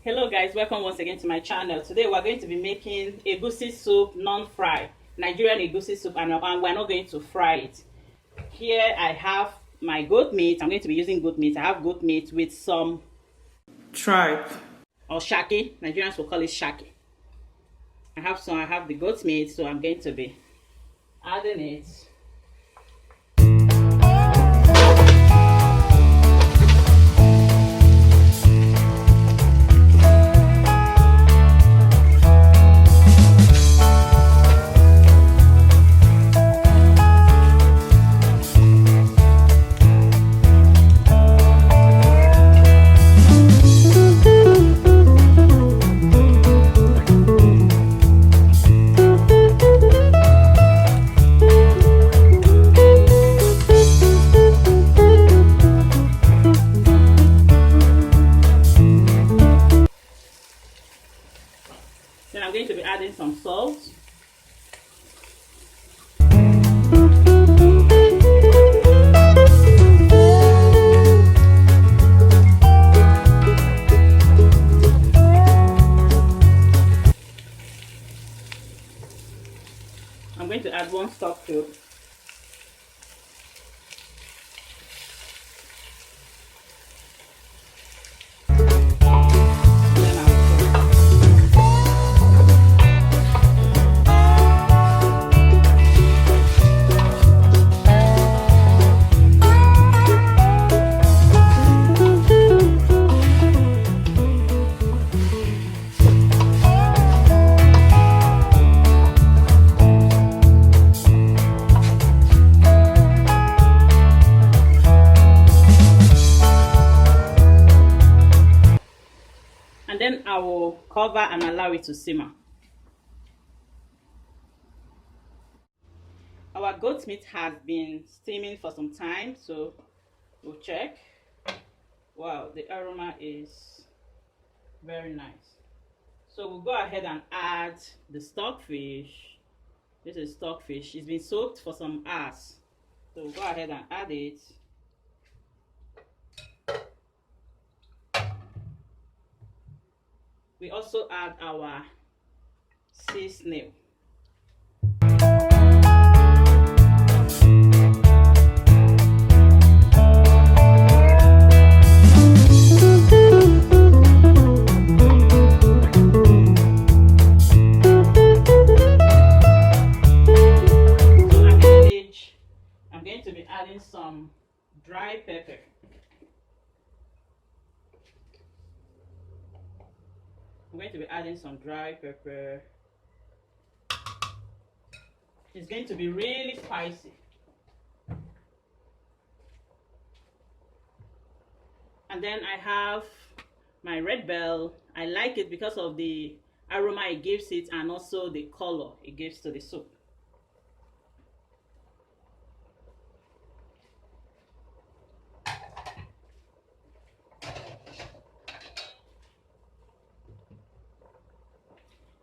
Hello guys, welcome once again to my channel. Today we're going to be making egusi soup non-fry, Nigerian egusi soup, and we're not going to fry it. Here I have my goat meat. I'm going to be using goat meat. I have goat meat with some tripe or shaki. Nigerians will call it shaki. I have the goat meat, so I'm going to be adding it. Then I'm going to be adding some salt. I'm going to add 1 stock cube. And then I will cover and allow it to simmer. Our goat meat has been steaming for some time, so we'll check. Wow, the aroma is very nice. So we'll go ahead and add the stockfish. This is stockfish. It's been soaked for some hours. So we'll go ahead and add it. We also add our sea snail. I'm going to be adding some dry pepper. I'm going to be adding some dry pepper. It's going to be really spicy. And then I have my red bell. I like it because of the aroma it gives it and also the color it gives to the soup.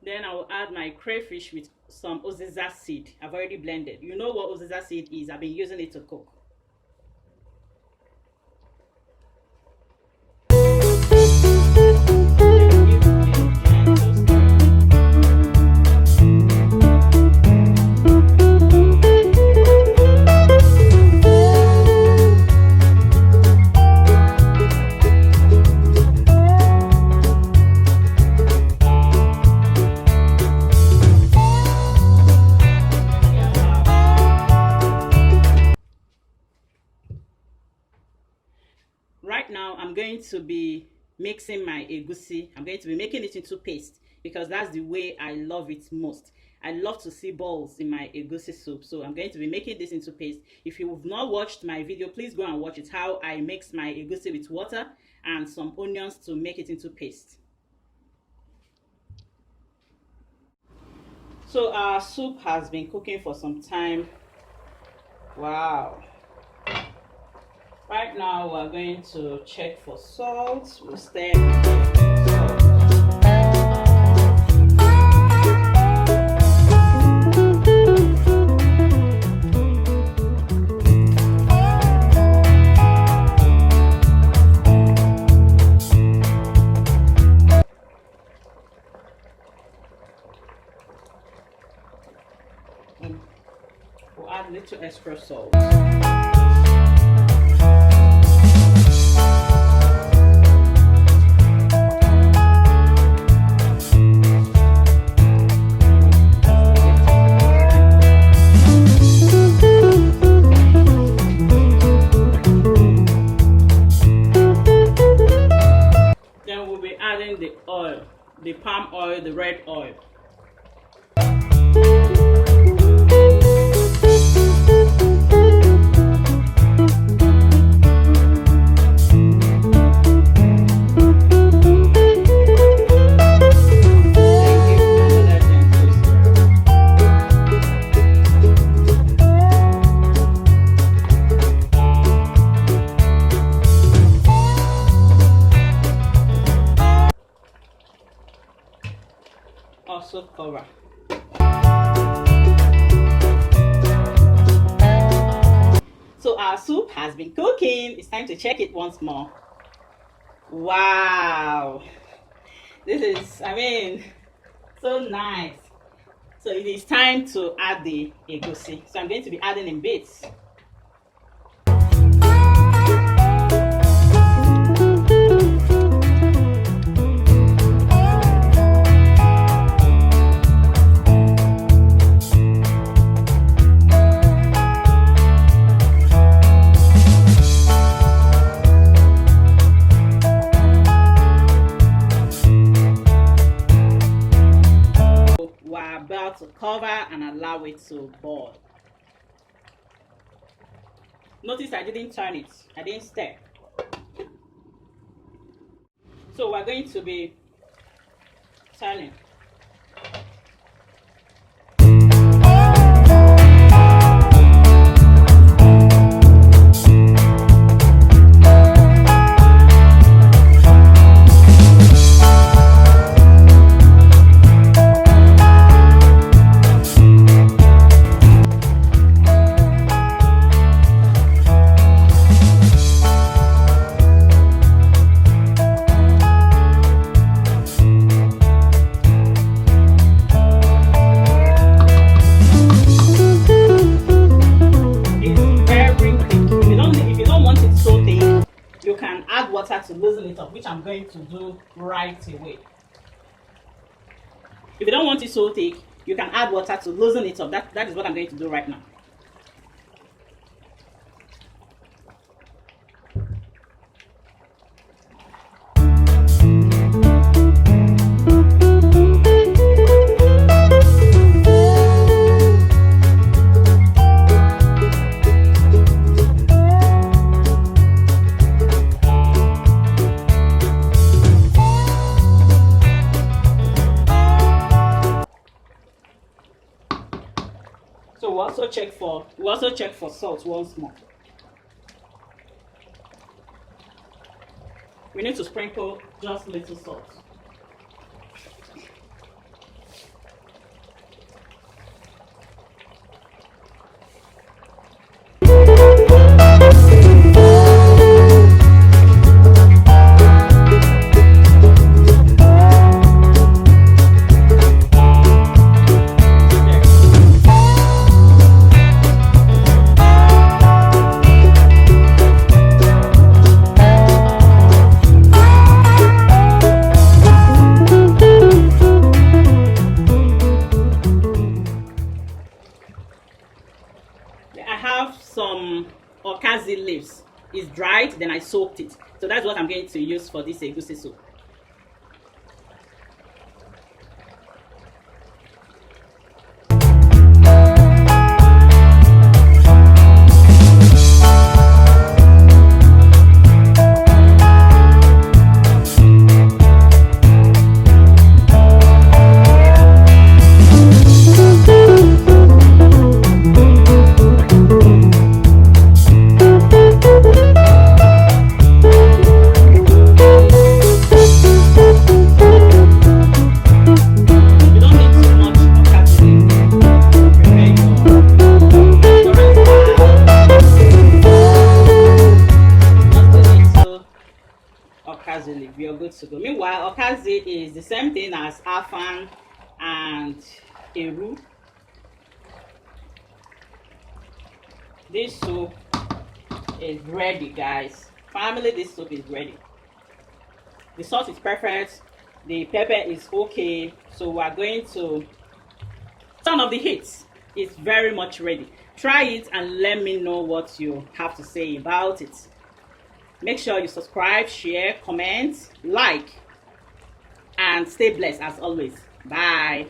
Then I will add my crayfish with some uziza seed. I've already blended. You know what uziza seed is. I've been using it to cook. Right now, I'm going to be mixing my egusi. I'm going to be making it into paste because that's the way I love it most. I love to see balls in my egusi soup. So I'm going to be making this into paste. If you've not watched my video, please go and watch it. How I mix my egusi with water and some onions to make it into paste. So our soup has been cooking for some time. Wow. Right now we're going to check for salt. We'll stir salt. little extra salt. Then we'll be adding the oil, the palm oil, the red oil. Also cover. So our soup has been cooking. It's time to check it once more. Wow, this is, I mean, so nice. So it is time to add the egusi. So I'm going to be adding in bits. We're about to cover and allow it to boil. Notice I didn't turn it, I didn't stir. So we're going to be turning. Water to loosen it up, which I'm going to do right away. If you don't want it so thick, you can add water to loosen it up. That is what I'm going to do right now. So we also check for salt once more. We need to sprinkle just little salt. Some okazi leaves. It's dried, then I soaked it. So that's what I'm going to use for this egusi soup. You're good to go. Meanwhile, okazi is the same thing as afang and eru. This soup is ready, guys. Family, this soup is ready. The sauce is perfect, the pepper is okay, so we are going to turn off the heat. It's very much ready. Try it and let me know what you have to say about it. Make sure you subscribe, share, comment, like, and stay blessed as always. Bye.